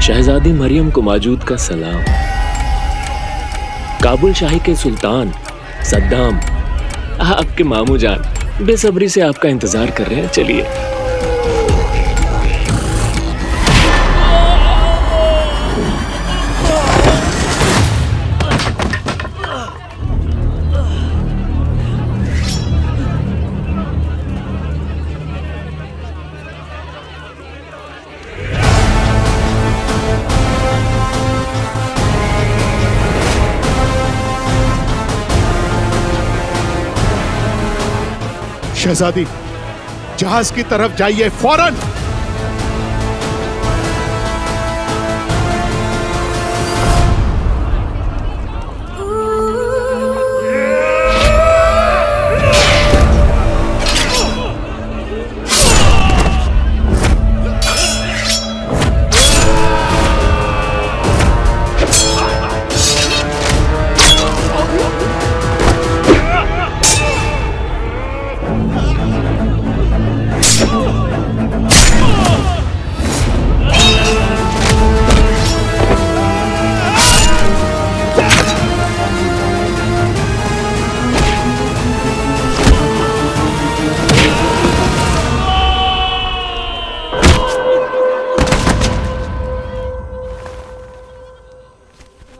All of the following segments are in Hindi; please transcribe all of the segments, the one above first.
शहजादी मरियम को मौजूद का सलाम। काबुल शाही के सुल्तान सद्दाम, आपके मामू जान बेसब्री से आपका इंतजार कर रहे हैं। चलिए। शहजादी, जहाज की तरफ जाइए फौरन।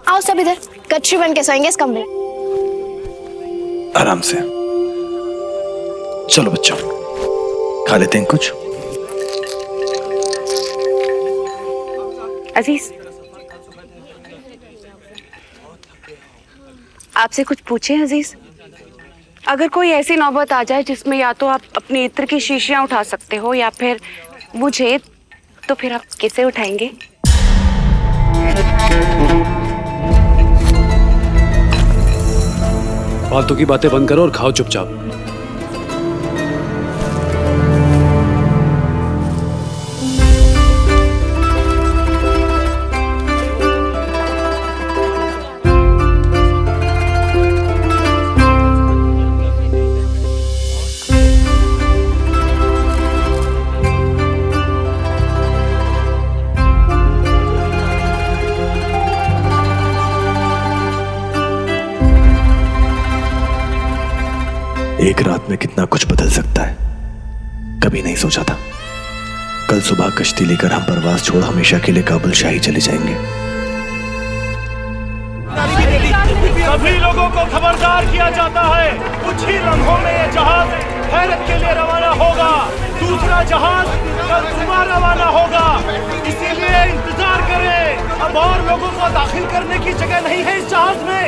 आओ सब इधर, कच्ची बन के सोएंगे इस कमरे। आराम से। चलो बच्चों, खा लेते हैं कुछ। अजीज, आपसे कुछ पूछें अजीज? अगर कोई ऐसी नौबत आ जाए जिसमें या तो आप अपनी इत्र की शीशियां उठा सकते हो या फिर मुझे, तो फिर आप किसे उठाएंगे? फालतू की बातें बंद करो और खाओ चुपचाप। एक रात में कितना कुछ बदल सकता है, कभी नहीं सोचा था। कल सुबह कश्ती लेकर हम परवास छोड़ हमेशा के लिए काबुल शाही चले जाएंगे। सभी लोगों को खबरदार किया जाता है, कुछ ही लम्हों में ये जहाज हैरत के लिए रवाना होगा। दूसरा जहाज कल सुबह रवाना होगा, इसीलिए इंतजार करें। अब और लोगों को दाखिल करने की जगह नहीं है इस जहाज में।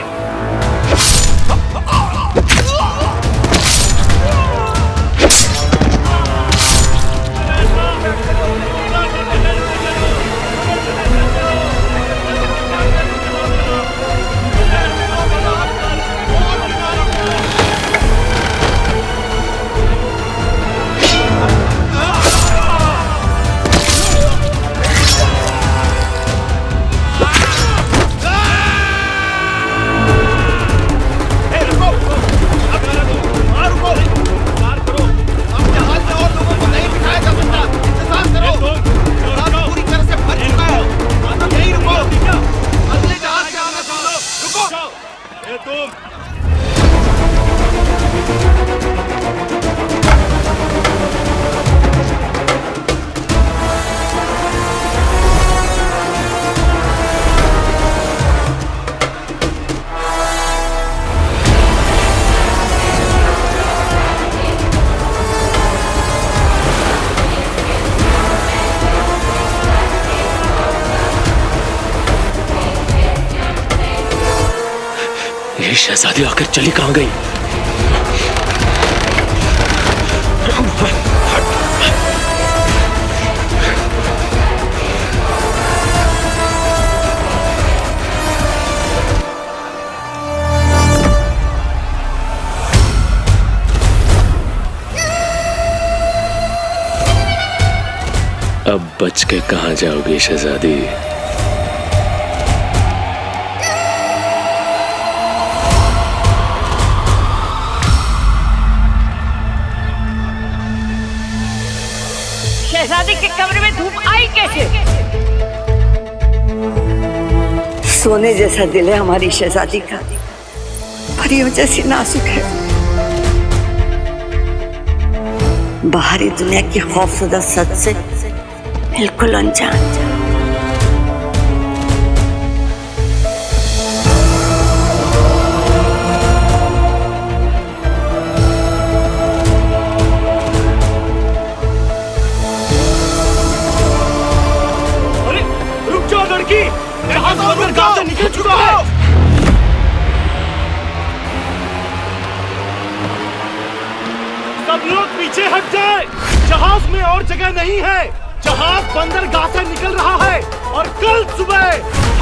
शहजादी आखिर चली कहां गई? अब बच के कहां जाओगी शहजादी? शहजादी के कमरे में धूप आई कैसे? सोने जैसा दिल है हमारी शहजादी का, परियों जैसी नाजुक है। बाहरी दुनिया की खौफजदा सच से बिल्कुल अनजान। अरे रुक जाओ लड़की, जहाज बंदर गांव से निकल चुका है। सब लोग पीछे हट जाए, जहाज में और जगह नहीं है। जहाज बंदरगाह से निकल रहा है और कल सुबह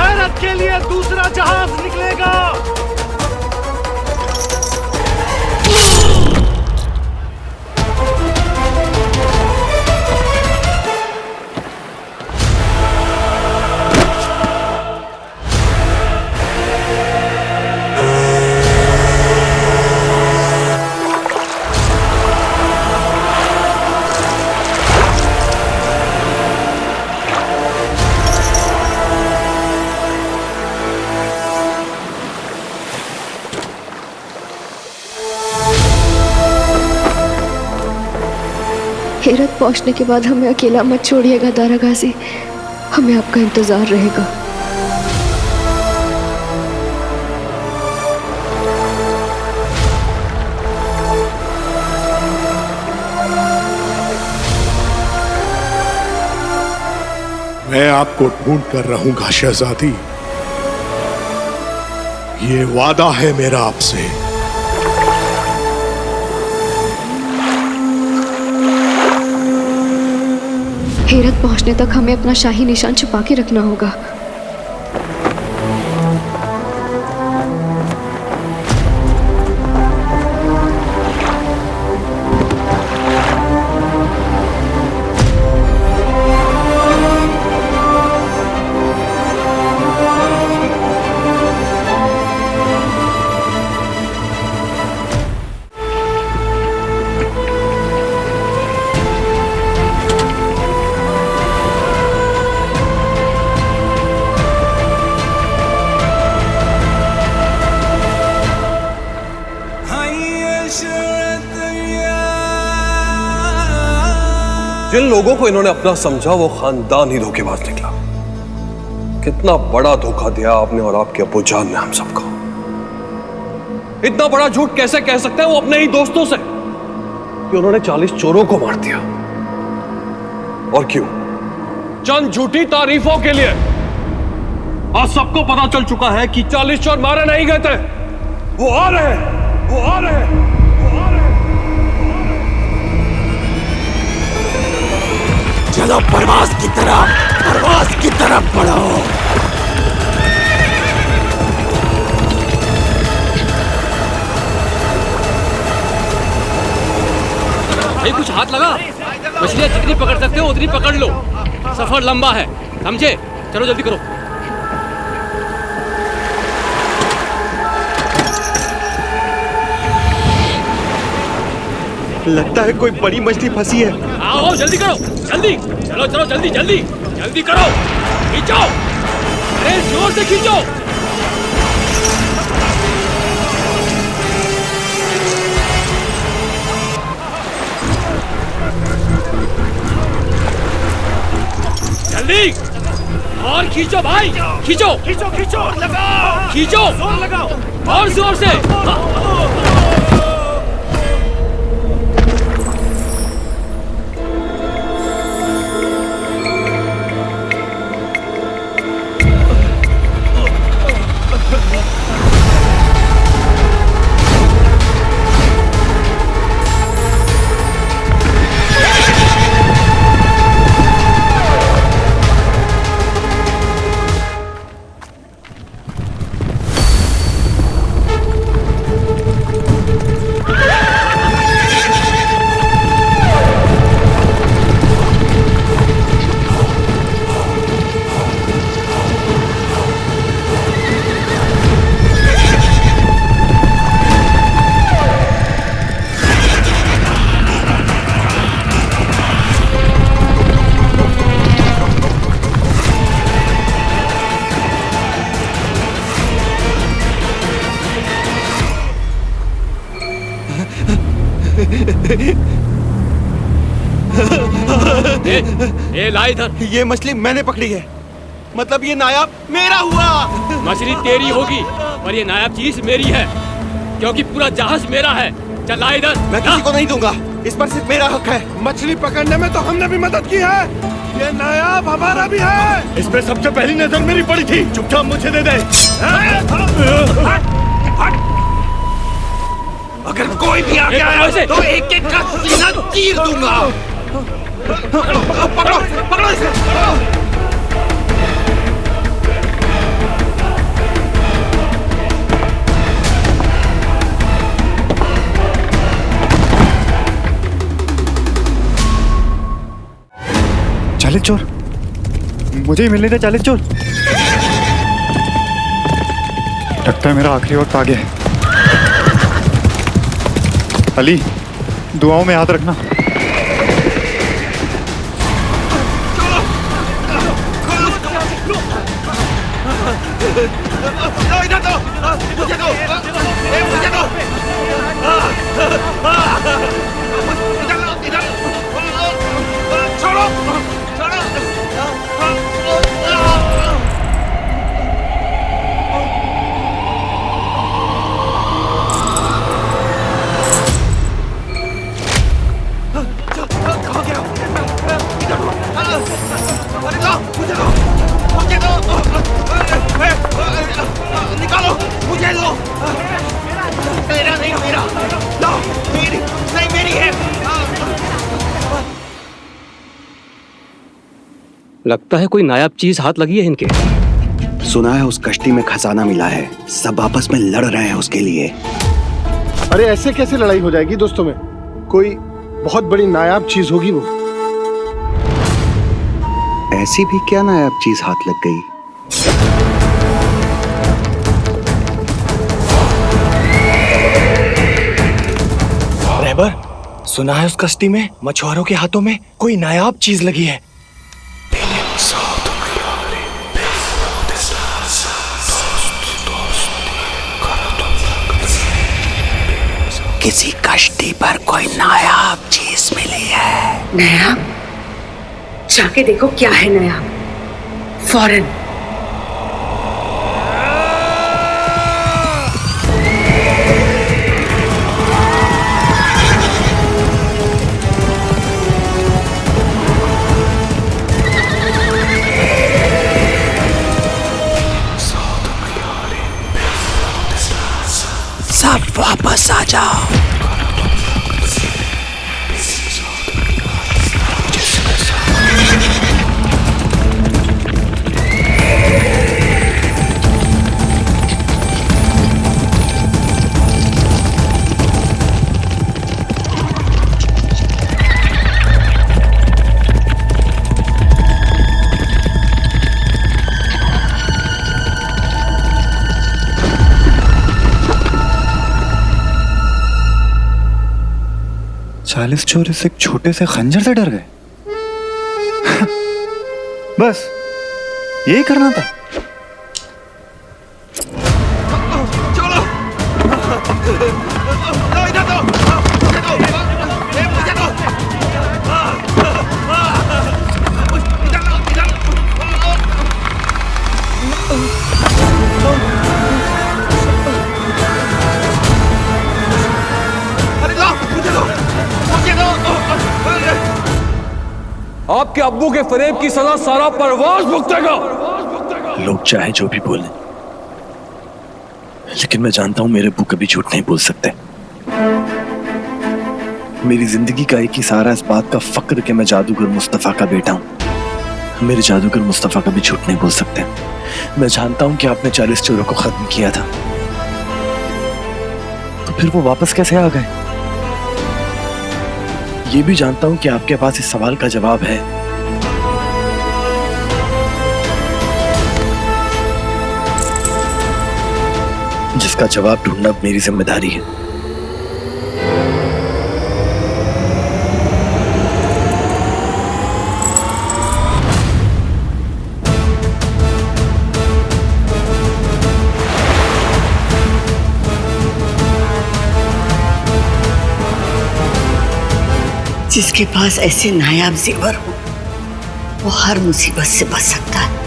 हैरत के लिए दूसरा जहाज निकलेगा। हेरत पहुंचने के बाद हमें अकेला मत छोड़िएगा दारा गाजी, हमें आपका इंतजार रहेगा। मैं आपको ढूंढ कर रहूंगा शहजादी, ये वादा है मेरा आपसे। हेरत पहुंचने तक हमें अपना शाही निशान छुपा के रखना होगा। जिन लोगों को इन्होंने अपना समझा वो खानदान ही धोखेबाज निकला। कितना बड़ा धोखा दिया आपने और आपके अब्बू जान ने हम सबको। इतना बड़ा झूठ कैसे कह सकते हैं वो अपने ही दोस्तों से कि उन्होंने 40 चोरों को मार दिया। और क्यों? चंद झूठी तारीफों के लिए। आज सबको पता चल चुका है कि 40 चोर मारे नहीं गए थे, वो आ रहे हैं, वो आ रहे हैं। चलो परवाज की तरफ बढ़ो। भाई कुछ हाथ लगा, मछलियां जितनी पकड़ सकते हो उतनी पकड़ लो, सफर लंबा है, समझे? चलो जल्दी करो। लगता है कोई बड़ी मछली फंसी है। आओ जल्दी करो, जल्दी चलो चलो, जल्दी जल्दी जल्दी करो, खींचो, अरे जोर से खींचो। जल्दी और खींचो भाई, खींचो खींचो खींचो, लगाओ, खींचो, जोर लगाओ और जोर से। ए ला इधर। ये मछली मैंने पकड़ी है, मतलब ये नायाब मेरा हुआ। मछली तेरी होगी और ये नायाब चीज मेरी है, क्योंकि पूरा जहाज मेरा है। चल ला इधर। मैं किसी को नहीं दूंगा, इस पर सिर्फ मेरा हक है। मछली पकड़ने में तो हमने भी मदद की है, ये नायाब हमारा भी है। इस पे सबसे पहली नजर मेरी पड़ी थी। चुपचाप मुझे दे दे। अगर कोई भी आ गया तो एक एक का सीना चीर दूंगा। पकड़ो पकड़ो इसे। चालिक चोर, मुझे ही मिलने थे चालिक चोर। लगता है मेरा आखिरी वक्त आ गया है। अली, दुआओं में याद रखना। इधर दो, मुझे दो, मुझे दो। इधर, छोड़ो, छोड़ो। कहाँ गया? इधर, अरे दो, मुझे दो, मुझे दो। निकालो, मुझे दो। मेरा नहीं, मेरा लो, मेरी नहीं, मेरी है। लगता है कोई नायाब चीज हाथ लगी है इनके। सुना है उस कश्ती में खजाना मिला है, सब आपस में लड़ रहे हैं उसके लिए। अरे ऐसे कैसे लड़ाई हो जाएगी दोस्तों में? कोई बहुत बड़ी नायाब चीज होगी वो। ऐसी भी क्या नायाब चीज हाथ लग गई? रहबर, सुना है उस कश्ती में मछुआरों के हाथों में कोई नायाब चीज लगी है। किसी कश्ती पर कोई नायाब चीज मिली है। नायाब? जाके देखो क्या है नायाब, फौरन। सब वापस आ जाओ। चालीस चोर इस एक छोटे से खंजर से डर गए। बस यही करना था। आपके अब्बू के फरेब की सजा सारा परवाज़ भुगतेगा। लोग चाहे जो भी बोलें, लेकिन मैं जानता हूं मेरे अब्बू कभी झूठ नहीं बोल सकते। मेरी जिंदगी का एक ही सारा इस बात का फक्र कि मैं जादूगर मुस्तफा का बेटा हूं। मेरे जादूगर मुस्तफा कभी झूठ नहीं बोल सकते। मैं जानता हूं कि आपने 40 चोरों को खत्म किया था, तो फिर वो वापस कैसे आ गए? ये भी जानता हूं कि आपके पास इस सवाल का जवाब है। जिसका जवाब ढूंढना अब मेरी जिम्मेदारी है। जिसके पास ऐसे नायाब जेवर हो वो हर मुसीबत से बच सकता है।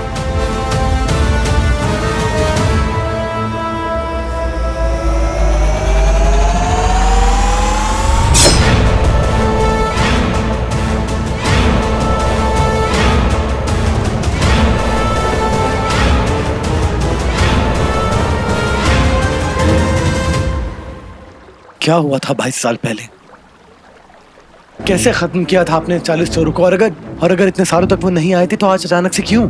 क्या हुआ था 22 साल पहले? कैसे खत्म किया था आपने 40 चोरों को? और अगर इतने सालों तक वो नहीं आए थे तो आज अचानक से क्यों?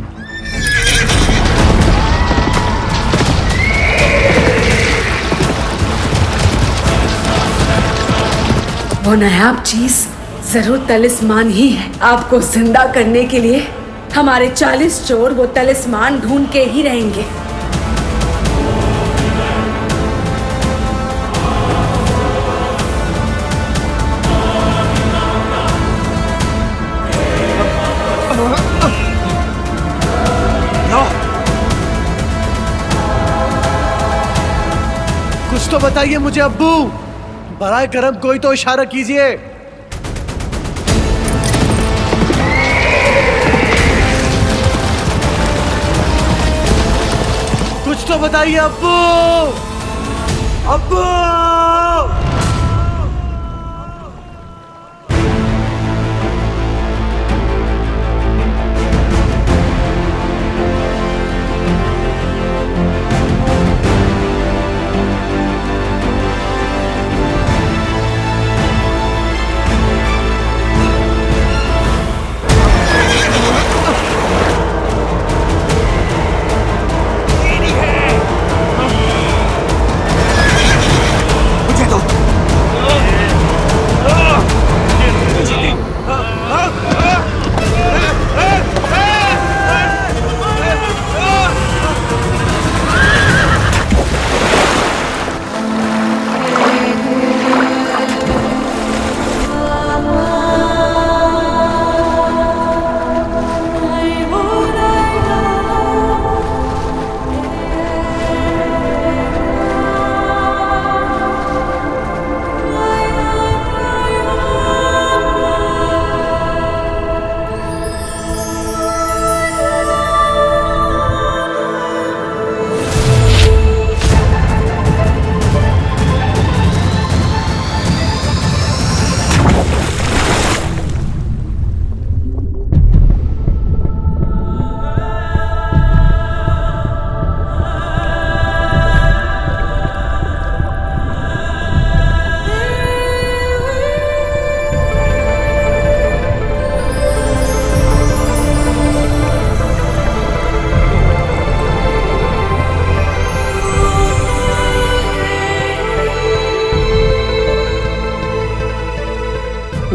वो नायाब चीज जरूर तलिस्मान ही है। आपको जिंदा करने के लिए हमारे 40 चोर वो तलिस्मान ढूंढ के ही रहेंगे। कुछ तो बताइए मुझे अब्बू, बराए करम कोई तो इशारा कीजिए। कुछ तो बताइए अब्बू, अब्बू।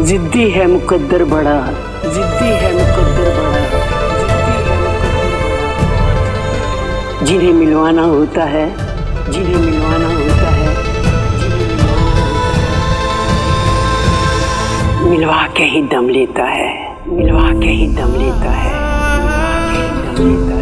जिद्दी है मुकद्दर बड़ा, जिद्दी है मुकद्दर बड़ा, जिन्हें मिलवाना होता है, जिन्हें मिलवाना होता है, मिलवा के ही दम लेता है, मिलवा के ही दम लेता है, मिलवा के ही दम लेता है।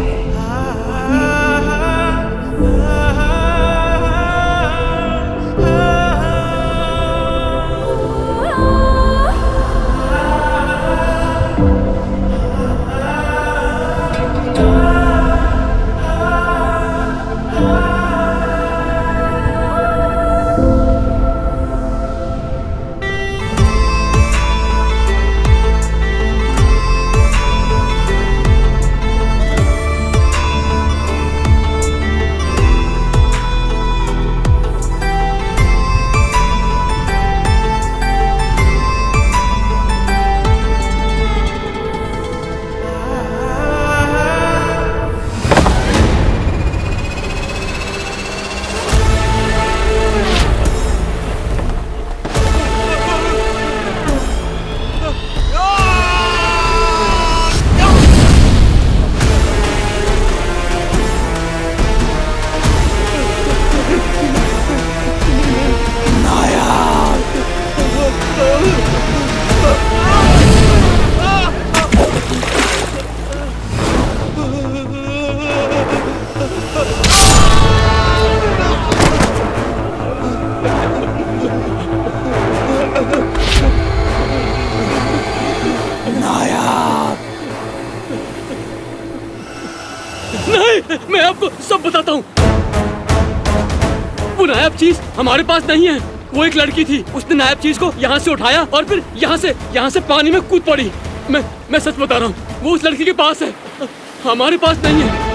मैं आपको सब बताता हूँ। वो नायाब चीज हमारे पास नहीं है। वो एक लड़की थी, उसने नायाब चीज को यहाँ से उठाया और फिर यहाँ से पानी में कूद पड़ी। मैं सच बता रहा हूँ, वो उस लड़की के पास है, हमारे पास नहीं है।